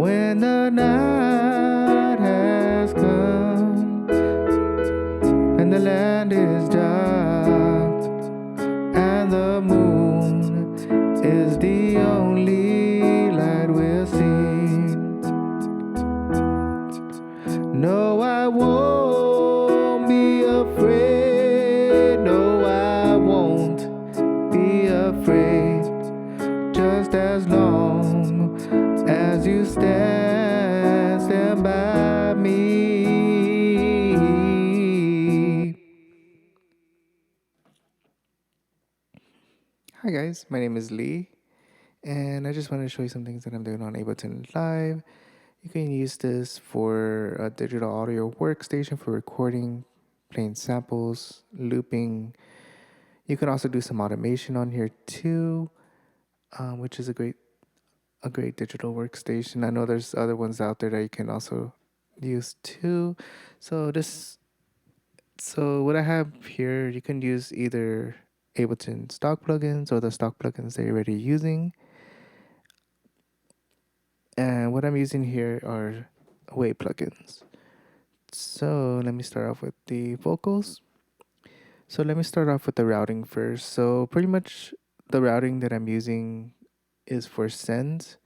when the night has come and the land is dark and the moon is the only light we'll see. No, I won't be afraid. No, I won't be afraid. Just as long as you stand by me. Hi guys, my name is Lee, and I just wanted to show you some things that I'm doing on Ableton Live. You can use this for a digital audio workstation for recording, playing samples, looping. You can also do some automation on here too, which is a great digital workstation. I know there's other ones out there that you can also use too. So what I have here, you can use either Ableton stock plugins or the stock plugins that you're already using. And what I'm using here are Wave plugins. So let me start off with the vocals. So let me start off with the routing first. So pretty much the routing that I'm using is for sends.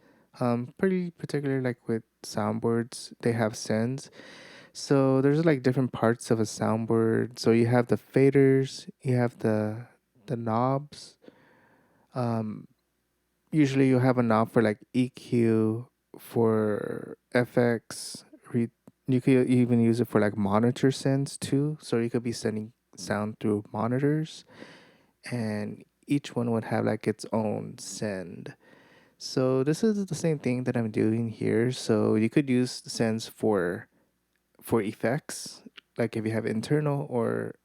Pretty particular, like with soundboards, they have sends. So there's like different parts of a soundboard. So you have the faders, you have the knobs. Um, Usually you have a knob for like EQ, for FX. You could even use it for like monitor sends too. So you could be sending sound through monitors, and each one would have like its own send. So this is the same thing that I'm doing here. So you could use the sends for effects, like if you have internal or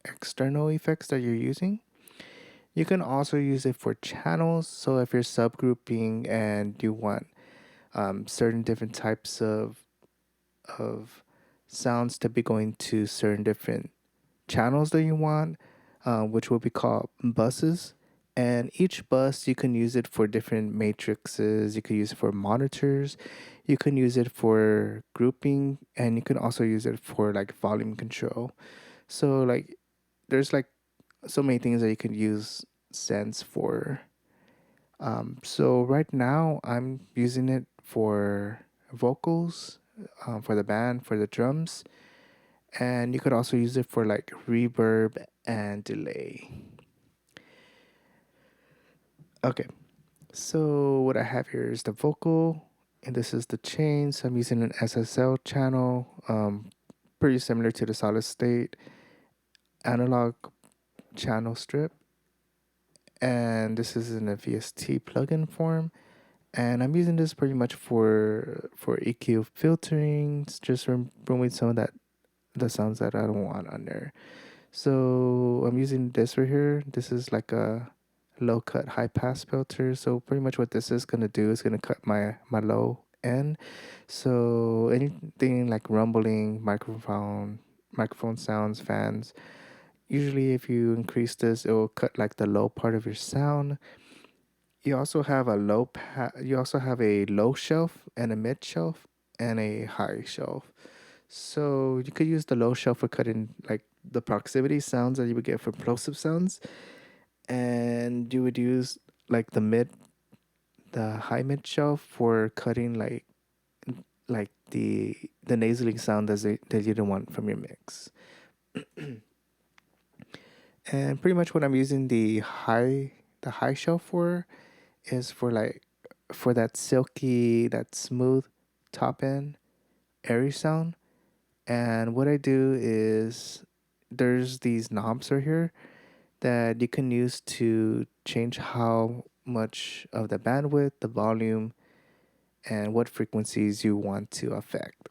external effects that you're using. You can also use it for channels. So if you're subgrouping and you want certain different types of sounds to be going to certain different channels that you want, which will be called buses. And each bus, you can use it for different matrices. You could use it for monitors. You can use it for grouping, and you can also use it for like volume control. So like, there's like so many things that you can use Sense for. So right now, I'm using it for vocals, for the band, for the drums, and you could also use it for like reverb and delay. Okay, so what I have here is the vocal, and this is the chain. So I'm using an SSL channel, pretty similar to the solid state analog channel strip, and this is in a VST plugin form. And I'm using this pretty much for EQ filtering, just removing some of the sounds that I don't want on there. So I'm using this right here. This is like a low cut high pass filter. So pretty much what this is gonna do is gonna cut my low end. So anything like rumbling, microphone sounds, fans. Usually if you increase this, it will cut like the low part of your sound. You also have you also have a low shelf and a mid shelf and a high shelf. So you could use the low shelf for cutting like the proximity sounds that you would get from plosive sounds, and you would use like the high mid shelf for cutting like the nasaling sound that you don't want from your mix. And pretty much what I'm using the high shelf for is for like for that silky, that smooth top end airy sound. And what I do is there's these knobs right here that you can use to change how much of the bandwidth, the volume, and what frequencies you want to affect.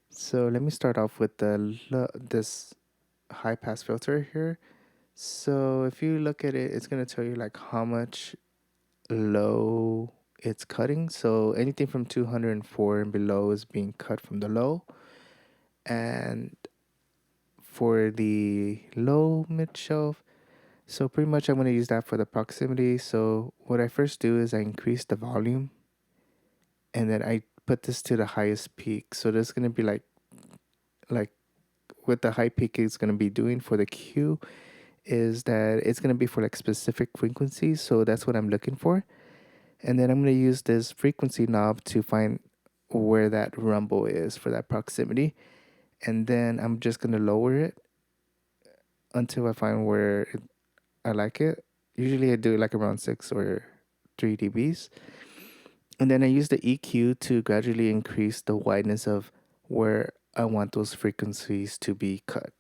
So let me start off with this high pass filter here. So if you look at it, it's gonna tell you like how much low it's cutting. So anything from 204 and below is being cut from the low. And for the low mid shelf, so pretty much I'm going to use that for the proximity. So what I first do is I increase the volume and then I put this to the highest peak. So there's gonna be like what the high peak is gonna be doing for the Q is that it's gonna be for like specific frequencies. So that's what I'm looking for. And then I'm gonna use this frequency knob to find where that rumble is for that proximity. And then I'm just gonna lower it until I find where I like it. Usually I do it like around 6 or 3 dBs. And then I use the EQ to gradually increase the wideness of where I want those frequencies to be cut.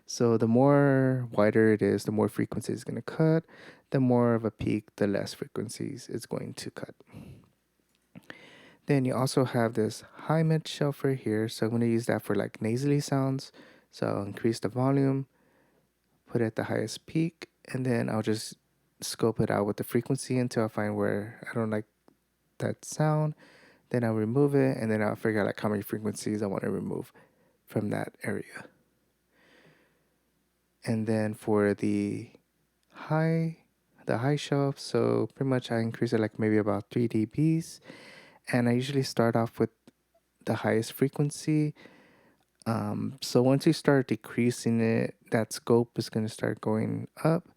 So the more wider it is, the more frequencies it's going to cut. The more of a peak, the less frequencies it's going to cut. Then you also have this high mid shelf right here. So I'm going to use that for like nasally sounds. So I'll increase the volume, put it at the highest peak, and then I'll just scope it out with the frequency until I find where I don't like that sound. Then I'll remove it, and then I'll figure out like how many frequencies I want to remove from that area. And then for high, the high shelf, so pretty much I increase it like maybe about 3 dBs. And I usually start off with the highest frequency. So once you start decreasing it, that scope is going to start going up.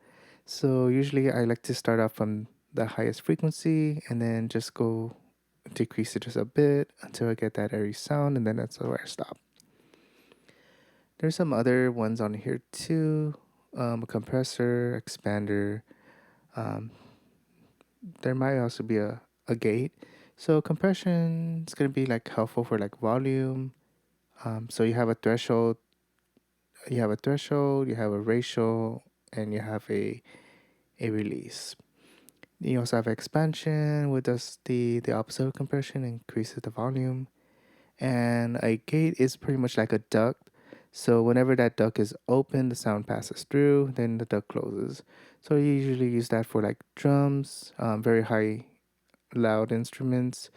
So usually I like to start off from the highest frequency and then just go decrease it just a bit until I get that airy sound, and then that's where I stop. There's some other ones on here too, a compressor, expander. Um, there might also be a gate. So compression is gonna be like helpful for like volume. So you have a threshold, you have a ratio, and you have a release. You also have expansion, which does the opposite of compression, increases the volume. And a gate is pretty much like a duct. So whenever that duct is open, the sound passes through, then the duct closes. So you usually use that for like drums, very high, loud instruments,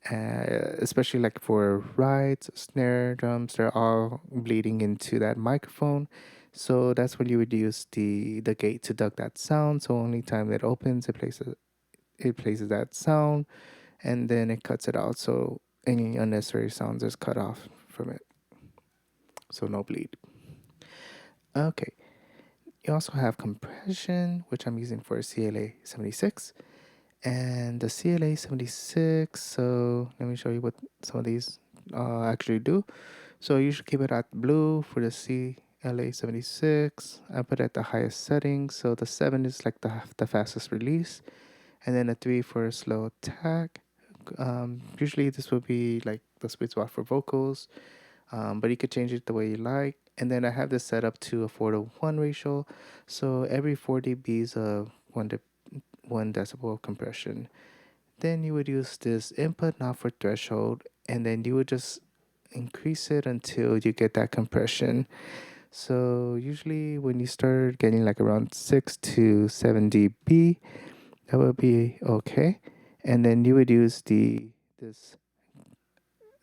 especially like for rides, snare drums. They're all bleeding into that microphone. So that's when you would use the gate to duct that sound. So only time it opens, it places that sound, and then it cuts it out. So any unnecessary sounds is cut off from it. So no bleed. Okay. You also have compression, which I'm using for CLA 76. And the CLA 76, so let me show you what some of these actually do. So you should keep it at blue for the CLA 76. I put it at the highest setting. So the 7 is like the fastest release. And then a 3 for a slow attack. Usually this will be like the sweet spot for vocals, but you could change it the way you like. And then I have this set up to a 4:1 ratio, so every 4 dB is a 1 decibel compression. Then you would use this input knob for threshold, and then you would just increase it until you get that compression. So usually when you start getting like around 6 to 7 dB, that would be okay. And then you would use this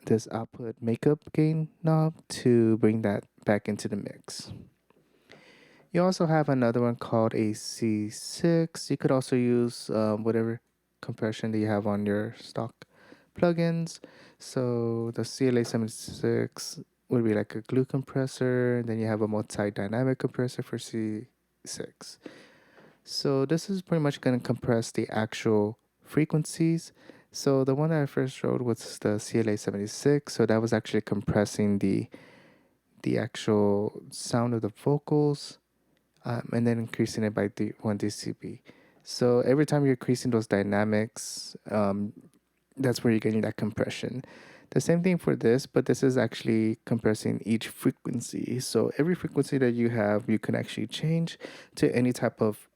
this output makeup gain knob to bring that back into the mix. You also have another one called a C6. You could also use whatever compression that you have on your stock plugins. So the CLA 76 would be like a glue compressor. Then you have a multi-dynamic compressor for C6. So this is pretty much going to compress the actual frequencies. So the one that I first showed was the CLA 76. So that was actually compressing the actual sound of the vocals, and then increasing it by 1 dB. So every time you're increasing those dynamics, that's where you're getting that compression. The same thing for this, but this is actually compressing each frequency. So every frequency that you have, you can actually change to any type of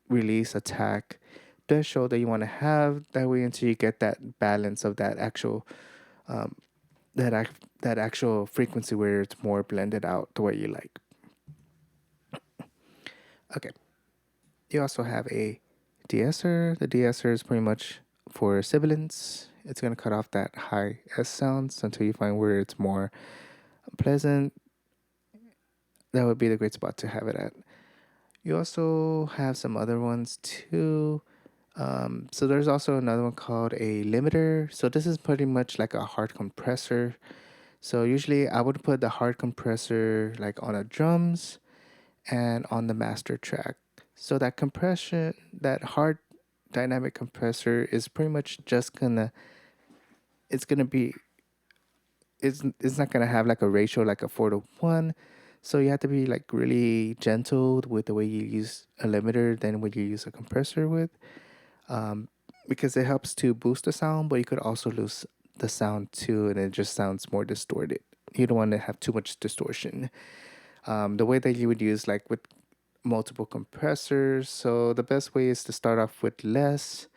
release, attack, threshold that you want to have. That way, until you get that balance of that actual um, that actual frequency where it's more blended out the way you like. Okay. You also have a de-esser. The de-esser is pretty much for sibilants. It's gonna cut off that high S sounds until you find where it's more pleasant. That would be the great spot to have it at. You also have some other ones too. So there's also another one called a limiter. So this is pretty much like a hard compressor. So usually I would put the hard compressor like on the drums and on the master track. So that compression, that hard dynamic compressor is pretty much just gonna, it's gonna be, it's not gonna have like a ratio like a 4 to 1. So you have to be like really gentle with the way you use a limiter than when you use a compressor with, um, because it helps to boost the sound, but you could also lose the sound too, and it just sounds more distorted. You don't want to have too much distortion. The way that you would use like with multiple compressors, so the best way is to start off with less.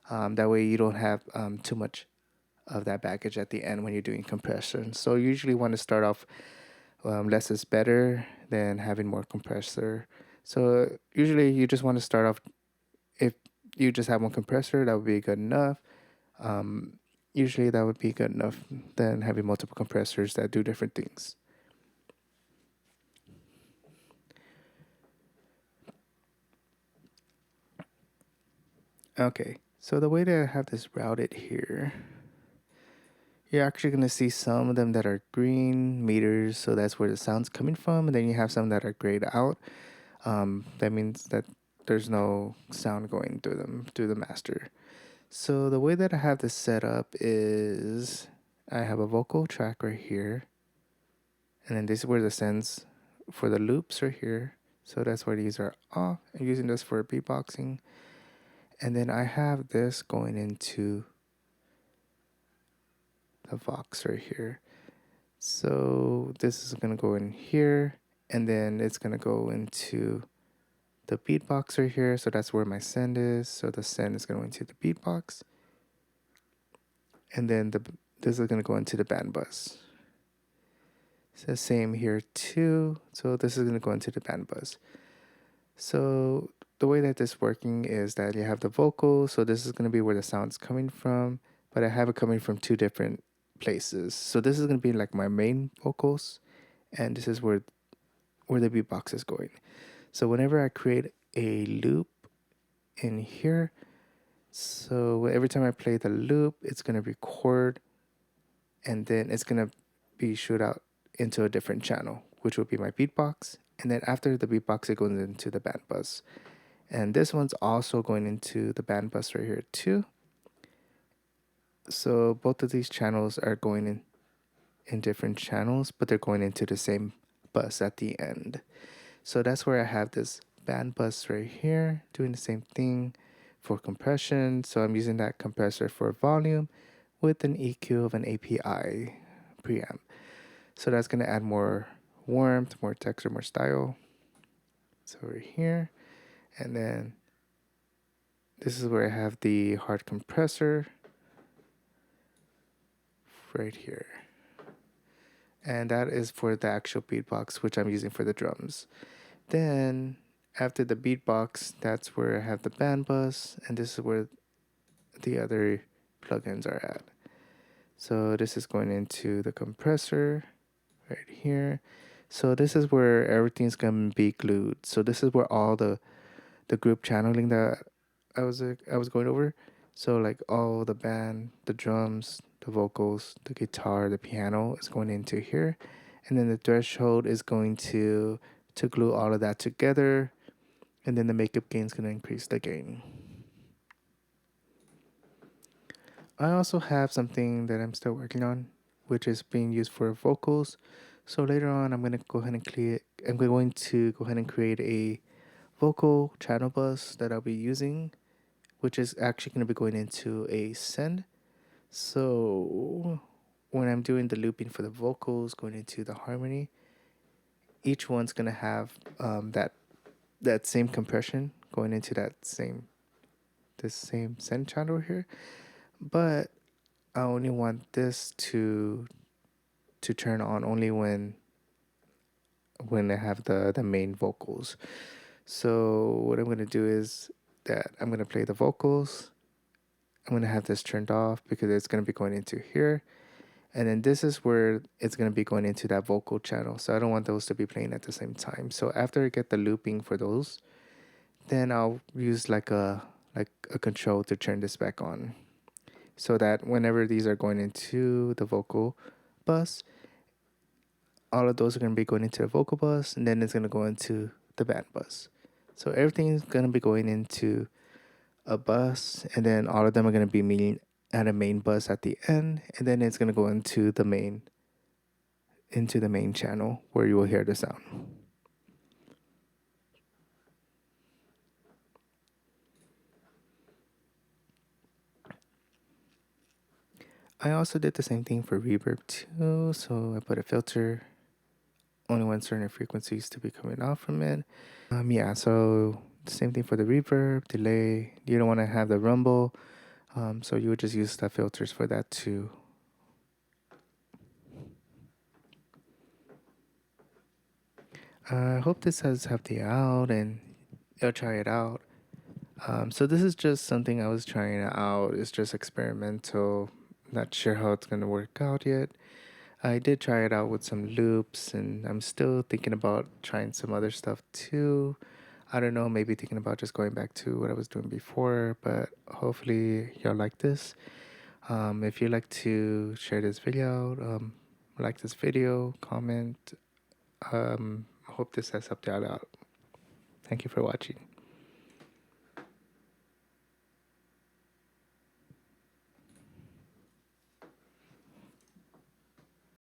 That way you don't have too much of that baggage at the end when you're doing compression. So you usually want to start off less is better than having more compressor. So usually you just want to start off, if you just have one compressor, that would be good enough. Um, Usually that would be good enough than having multiple compressors that do different things. Okay, so the way that I have this routed here, you're actually going to see some of them that are green meters, so that's where the sound's coming from, and then you have some that are grayed out. That means that there's no sound going through them, through the master. So the way that I have this set up is I have a vocal track right here, and then this is where the sends for the loops are here. So that's where these are off. I'm using this for beatboxing. And then I have this going into the Vox right here. So this is gonna go in here, and then it's gonna go into the beatbox right here. So that's where my send is. So the send is going into the beatbox, and then this is gonna go into the band bus. It's the same here too. So this is gonna go into the band bus. So the way that this working is that you have the vocal. So this is gonna be where the sound's coming from, but I have it coming from two different places. So this is gonna be like my main vocals, and this is where the beatbox is going. So whenever I create a loop in here, so every time I play the loop, it's gonna record, and then it's gonna be shoot out into a different channel, which will be my beatbox. And then after the beatbox, it goes into the band bus. And this one's also going into the band bus right here too. So both of these channels are going in different channels, but they're going into the same bus at the end. So that's where I have this band bus right here doing the same thing for compression. So I'm using that compressor for volume with an EQ of an API preamp. So that's going to add more warmth, more texture, more style. So over here, and then this is where I have the hard compressor right here. And that is for the actual beatbox, which I'm using for the drums. Then after the beatbox, that's where I have the band bus, and this is where the other plugins are at. So this is going into the compressor right here. So this is where everything's gonna be glued. So this is where all the group channeling that I was going over. So like all the band, the drums, the vocals, the guitar, the piano is going into here, and then the threshold is going to glue all of that together, and then the makeup gain is going to increase the gain. I also have something that I'm still working on, which is being used for vocals. So later on, I'm going to go ahead and create. I'm going to go ahead and create a vocal channel bus that I'll be using, which is actually going to be going into a send. So when I'm doing the looping for the vocals, going into the harmony, each one's going to have that same compression going into this same send channel here. But I only want this to turn on only when I have the main vocals. So what I'm gonna do is that I'm gonna play the vocals. I'm gonna have this turned off because it's gonna be going into here. And then this is where it's gonna be going into that vocal channel. So I don't want those to be playing at the same time. So after I get the looping for those, then I'll use like like a control to turn this back on, so that whenever these are going into the vocal bus, all of those are going to be going into the vocal bus, and then it's going to go into the band bus. So everything is going to be going into a bus, and then all of them are going to be meeting at a main bus at the end, and then it's going to go into the main channel where you will hear the sound. I also did the same thing for reverb too, so I put a filter only when certain frequencies to be coming off from it. Yeah, so the same thing for the reverb, delay. You don't want to have the rumble, so you would just use the filters for that too. I hope this has helped you out and you'll try it out. So this is just something I was trying out. It's just experimental. Not sure how it's gonna work out yet. I did try it out with some loops, and I'm still thinking about trying some other stuff too. I don't know, maybe thinking about just going back to what I was doing before, but hopefully y'all like this. If you'd like to share this video, like this video, comment. Hope this has helped y'all out. Thank you for watching.